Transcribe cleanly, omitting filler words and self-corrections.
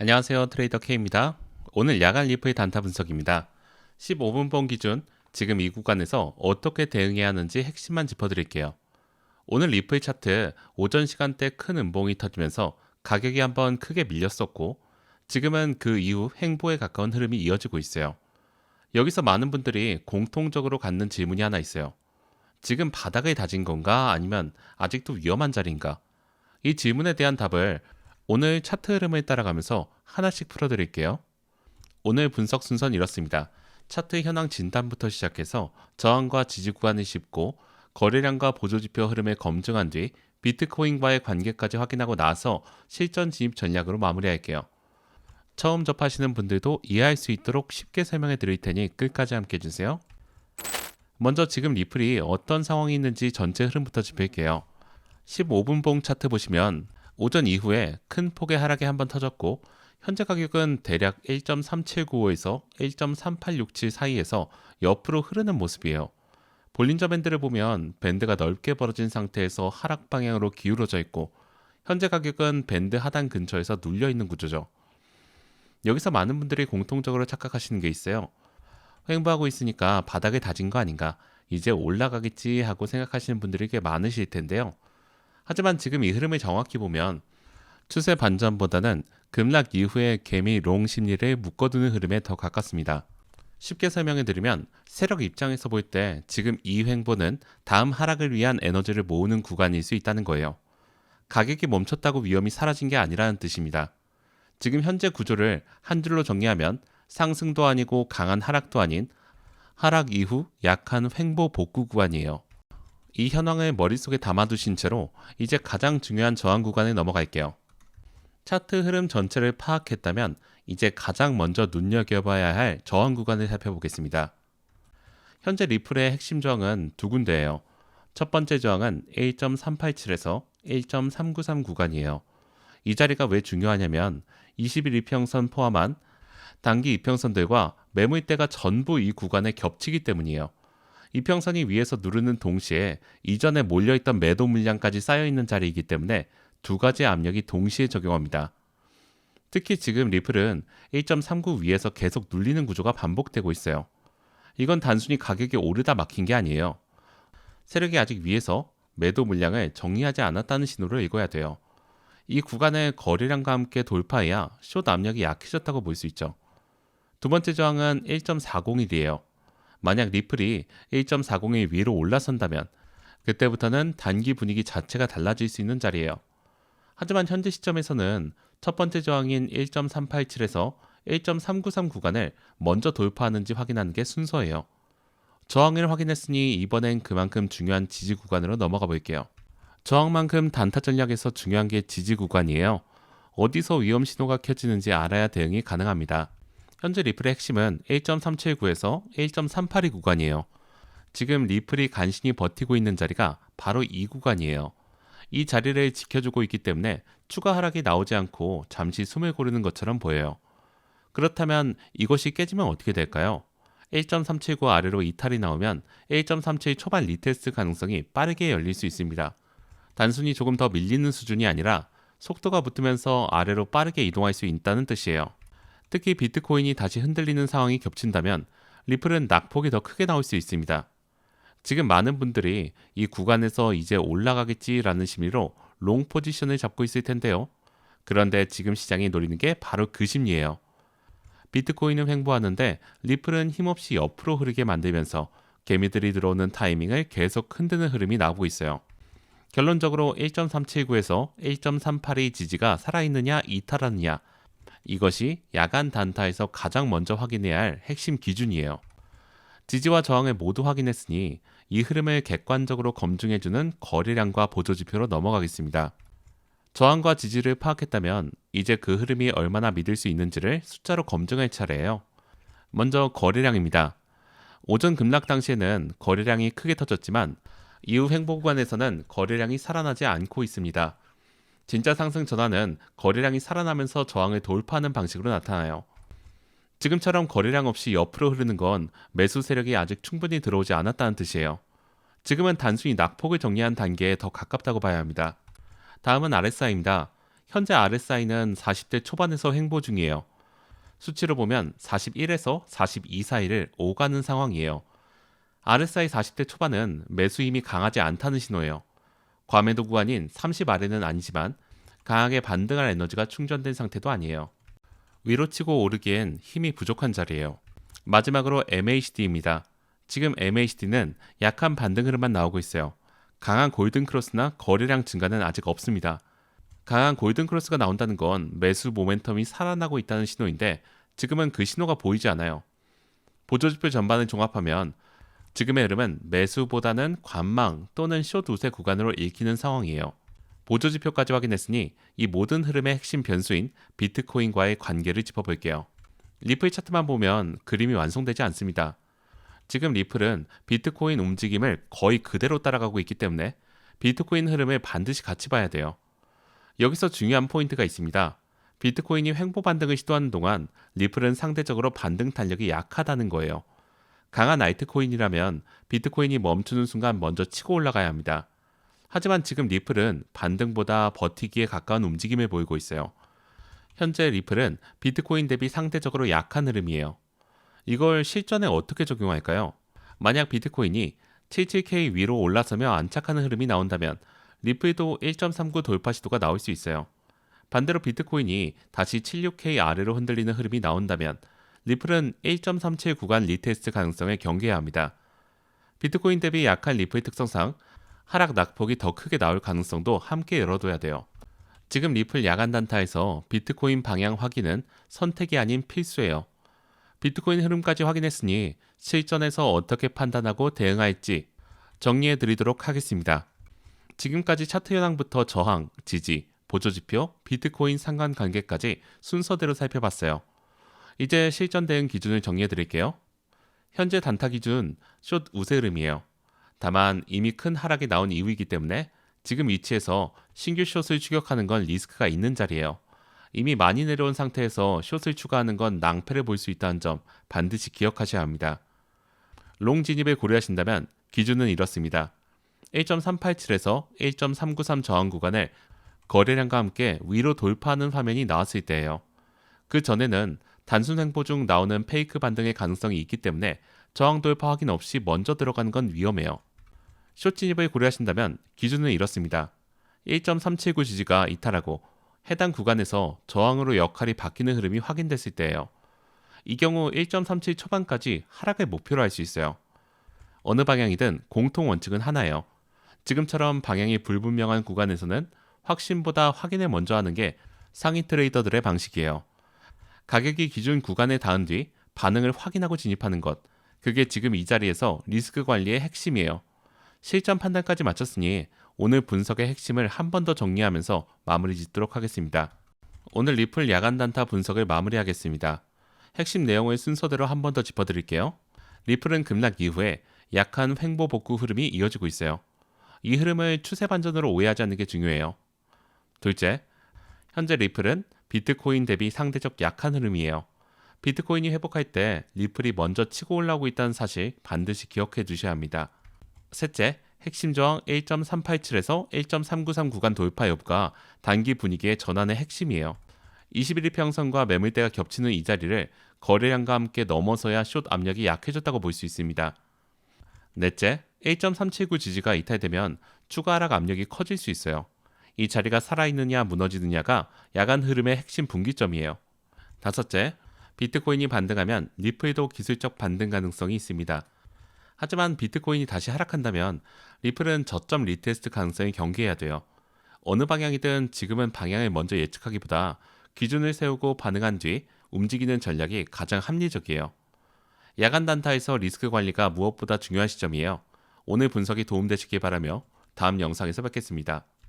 안녕하세요. 트레이더 K입니다. 오늘 야간 리플의 단타 분석입니다. 15분봉 기준 지금 이 구간에서 어떻게 대응해야 하는지 핵심만 짚어드릴게요. 오늘 리플 차트 오전 시간대 큰 음봉이 터지면서 가격이 한번 크게 밀렸었고 지금은 그 이후 횡보에 가까운 흐름이 이어지고 있어요. 여기서 많은 분들이 공통적으로 갖는 질문이 하나 있어요. 지금 바닥을 다진 건가 아니면 아직도 위험한 자리인가? 이 질문에 대한 답을 오늘 차트 흐름을 따라가면서 하나씩 풀어드릴게요. 오늘 분석 순서는 이렇습니다. 차트 현황 진단부터 시작해서 저항과 지지 구간을 짚고 거래량과 보조지표 흐름을 검증한 뒤 비트코인과의 관계까지 확인하고 나서 실전 진입 전략으로 마무리할게요. 처음 접하시는 분들도 이해할 수 있도록 쉽게 설명해 드릴 테니 끝까지 함께 해주세요. 먼저 지금 리플이 어떤 상황이 있는지 전체 흐름부터 짚을게요. 15분봉 차트 보시면 오전 이후에 큰 폭의 하락이 한번 터졌고 현재 가격은 대략 1.3795에서 1.3867 사이에서 옆으로 흐르는 모습이에요. 볼린저 밴드를 보면 밴드가 넓게 벌어진 상태에서 하락 방향으로 기울어져 있고 현재 가격은 밴드 하단 근처에서 눌려 있는 구조죠. 여기서 많은 분들이 공통적으로 착각하시는 게 있어요. 횡보하고 있으니까 바닥에 다진 거 아닌가, 이제 올라가겠지 하고 생각하시는 분들이 꽤 많으실 텐데요. 하지만 지금 이 흐름을 정확히 보면 추세 반전보다는 급락 이후의 개미 롱 심리를 묶어두는 흐름에 더 가깝습니다. 쉽게 설명해 드리면 세력 입장에서 볼 때 지금 이 횡보는 다음 하락을 위한 에너지를 모으는 구간일 수 있다는 거예요. 가격이 멈췄다고 위험이 사라진 게 아니라는 뜻입니다. 지금 현재 구조를 한 줄로 정리하면 상승도 아니고 강한 하락도 아닌 하락 이후 약한 횡보 복구 구간이에요. 이 현황을 머릿속에 담아두신 채로 이제 가장 중요한 저항 구간에 넘어갈게요. 차트 흐름 전체를 파악했다면 이제 가장 먼저 눈여겨봐야 할 저항 구간을 살펴보겠습니다. 현재 리플의 핵심 저항은 두 군데예요. 첫 번째 저항은 1.387에서 1.393 구간이에요. 이 자리가 왜 중요하냐면 20일 이평선 포함한 단기 이평선들과 매물대가 전부 이 구간에 겹치기 때문이에요. 이평선이 위에서 누르는 동시에 이전에 몰려있던 매도 물량까지 쌓여있는 자리이기 때문에 두 가지 압력이 동시에 적용합니다. 특히 지금 리플은 1.39 위에서 계속 눌리는 구조가 반복되고 있어요. 이건 단순히 가격이 오르다 막힌 게 아니에요. 세력이 아직 위에서 매도 물량을 정리하지 않았다는 신호를 읽어야 돼요. 이 구간을 거래량과 함께 돌파해야 숏 압력이 약해졌다고 볼 수 있죠. 두 번째 저항은 1.401이에요. 만약 리플이 1.401 위로 올라선다면 그때부터는 단기 분위기 자체가 달라질 수 있는 자리예요. 하지만 현재 시점에서는 첫 번째 저항인 1.387에서 1.393 구간을 먼저 돌파하는지 확인하는 게 순서예요. 저항을 확인했으니 이번엔 그만큼 중요한 지지 구간으로 넘어가 볼게요. 저항만큼 단타 전략에서 중요한 게 지지 구간이에요. 어디서 위험 신호가 켜지는지 알아야 대응이 가능합니다. 현재 리플의 핵심은 1.379에서 1.382 구간이에요. 지금 리플이 간신히 버티고 있는 자리가 바로 이 구간이에요. 이 자리를 지켜주고 있기 때문에 추가 하락이 나오지 않고 잠시 숨을 고르는 것처럼 보여요. 그렇다면 이것이 깨지면 어떻게 될까요? 1.379 아래로 이탈이 나오면 1.37 초반 리테스트 가능성이 빠르게 열릴 수 있습니다. 단순히 조금 더 밀리는 수준이 아니라 속도가 붙으면서 아래로 빠르게 이동할 수 있다는 뜻이에요. 특히 비트코인이 다시 흔들리는 상황이 겹친다면 리플은 낙폭이 더 크게 나올 수 있습니다. 지금 많은 분들이 이 구간에서 이제 올라가겠지라는 심리로 롱 포지션을 잡고 있을 텐데요. 그런데 지금 시장이 노리는 게 바로 그 심리예요. 비트코인은 횡보하는데 리플은 힘없이 옆으로 흐르게 만들면서 개미들이 들어오는 타이밍을 계속 흔드는 흐름이 나오고 있어요. 결론적으로 1.379에서 1.382 지지가 살아있느냐 이탈하느냐, 이것이 야간 단타에서 가장 먼저 확인해야 할 핵심 기준이에요. 지지와 저항을 모두 확인했으니 이 흐름을 객관적으로 검증해주는 거래량과 보조지표로 넘어가겠습니다. 저항과 지지를 파악했다면 이제 그 흐름이 얼마나 믿을 수 있는지를 숫자로 검증할 차례예요. 먼저 거래량입니다. 오전 급락 당시에는 거래량이 크게 터졌지만 이후 횡보 구간에서는 거래량이 살아나지 않고 있습니다. 진짜 상승 전환은 거래량이 살아나면서 저항을 돌파하는 방식으로 나타나요. 지금처럼 거래량 없이 옆으로 흐르는 건 매수 세력이 아직 충분히 들어오지 않았다는 뜻이에요. 지금은 단순히 낙폭을 정리한 단계에 더 가깝다고 봐야 합니다. 다음은 RSI입니다. 현재 RSI는 40대 초반에서 횡보 중이에요. 수치로 보면 41에서 42 사이를 오가는 상황이에요. RSI 40대 초반은 매수 힘이 강하지 않다는 신호예요. 과매도 구간인 30 아래는 아니지만 강하게 반등할 에너지가 충전된 상태도 아니에요. 위로 치고 오르기엔 힘이 부족한 자리예요. 마지막으로 MACD입니다. 지금 MACD는 약한 반등 흐름만 나오고 있어요. 강한 골든 크로스나 거래량 증가는 아직 없습니다. 강한 골든 크로스가 나온다는 건 매수 모멘텀이 살아나고 있다는 신호인데 지금은 그 신호가 보이지 않아요. 보조지표 전반을 종합하면 지금의 흐름은 매수보다는 관망 또는 숏 우세 구간으로 읽히는 상황이에요. 보조지표까지 확인했으니 이 모든 흐름의 핵심 변수인 비트코인과의 관계를 짚어볼게요. 리플 차트만 보면 그림이 완성되지 않습니다. 지금 리플은 비트코인 움직임을 거의 그대로 따라가고 있기 때문에 비트코인 흐름을 반드시 같이 봐야 돼요. 여기서 중요한 포인트가 있습니다. 비트코인이 횡보 반등을 시도하는 동안 리플은 상대적으로 반등 탄력이 약하다는 거예요. 강한 알트코인이라면 비트코인이 멈추는 순간 먼저 치고 올라가야 합니다. 하지만 지금 리플은 반등보다 버티기에 가까운 움직임을 보이고 있어요. 현재 리플은 비트코인 대비 상대적으로 약한 흐름이에요. 이걸 실전에 어떻게 적용할까요? 만약 비트코인이 77K 위로 올라서며 안착하는 흐름이 나온다면 리플도 1.39 돌파 시도가 나올 수 있어요. 반대로 비트코인이 다시 76K 아래로 흔들리는 흐름이 나온다면 리플은 1.37 구간 리테스트 가능성을 경계해야 합니다. 비트코인 대비 약한 리플 특성상 하락 낙폭이 더 크게 나올 가능성도 함께 열어둬야 돼요. 지금 리플 야간 단타에서 비트코인 방향 확인은 선택이 아닌 필수예요. 비트코인 흐름까지 확인했으니 실전에서 어떻게 판단하고 대응할지 정리해 드리도록 하겠습니다. 지금까지 차트 현황부터 저항, 지지, 보조지표, 비트코인 상관관계까지 순서대로 살펴봤어요. 이제 실전 대응 기준을 정리해 드릴게요. 현재 단타 기준 숏 우세 흐름이에요. 다만 이미 큰 하락이 나온 이후이기 때문에 지금 위치에서 신규 숏을 추격하는 건 리스크가 있는 자리예요. 이미 많이 내려온 상태에서 숏을 추가하는 건 낭패를 볼 수 있다는 점 반드시 기억하셔야 합니다. 롱 진입을 고려하신다면 기준은 이렇습니다. 1.387에서 1.393 저항 구간을 거래량과 함께 위로 돌파하는 화면이 나왔을 때예요. 그 전에는 단순 횡보 중 나오는 페이크 반등의 가능성이 있기 때문에 저항 돌파 확인 없이 먼저 들어가는 건 위험해요. 숏 진입을 고려하신다면 기준은 이렇습니다. 1.379 지지가 이탈하고 해당 구간에서 저항으로 역할이 바뀌는 흐름이 확인됐을 때예요. 이 경우 1.37 초반까지 하락을 목표로 할 수 있어요. 어느 방향이든 공통 원칙은 하나예요. 지금처럼 방향이 불분명한 구간에서는 확신보다 확인을 먼저 하는 게 상위 트레이더들의 방식이에요. 가격이 기준 구간에 닿은 뒤 반응을 확인하고 진입하는 것, 그게 지금 이 자리에서 리스크 관리의 핵심이에요. 실전 판단까지 마쳤으니 오늘 분석의 핵심을 한 번 더 정리하면서 마무리 짓도록 하겠습니다. 오늘 리플 야간 단타 분석을 마무리하겠습니다. 핵심 내용을 순서대로 한 번 더 짚어드릴게요. 리플은 급락 이후에 약한 횡보 복구 흐름이 이어지고 있어요. 이 흐름을 추세 반전으로 오해하지 않는 게 중요해요. 둘째, 현재 리플은 비트코인 대비 상대적 약한 흐름이에요. 비트코인이 회복할 때 리플이 먼저 치고 올라오고 있다는 사실 반드시 기억해 두셔야 합니다. 셋째, 핵심 저항 1.387에서 1.393 구간 돌파 여부가 단기 분위기의 전환의 핵심이에요. 21일 평선과 매물대가 겹치는 이 자리를 거래량과 함께 넘어서야 숏 압력이 약해졌다고 볼 수 있습니다. 넷째, 1.379 지지가 이탈되면 추가 하락 압력이 커질 수 있어요. 이 자리가 살아있느냐 무너지느냐가 야간 흐름의 핵심 분기점이에요. 다섯째, 비트코인이 반등하면 리플도 기술적 반등 가능성이 있습니다. 하지만 비트코인이 다시 하락한다면 리플은 저점 리테스트 가능성이 경계해야 돼요. 어느 방향이든 지금은 방향을 먼저 예측하기보다 기준을 세우고 반응한 뒤 움직이는 전략이 가장 합리적이에요. 야간 단타에서 리스크 관리가 무엇보다 중요한 시점이에요. 오늘 분석이 도움되시길 바라며 다음 영상에서 뵙겠습니다.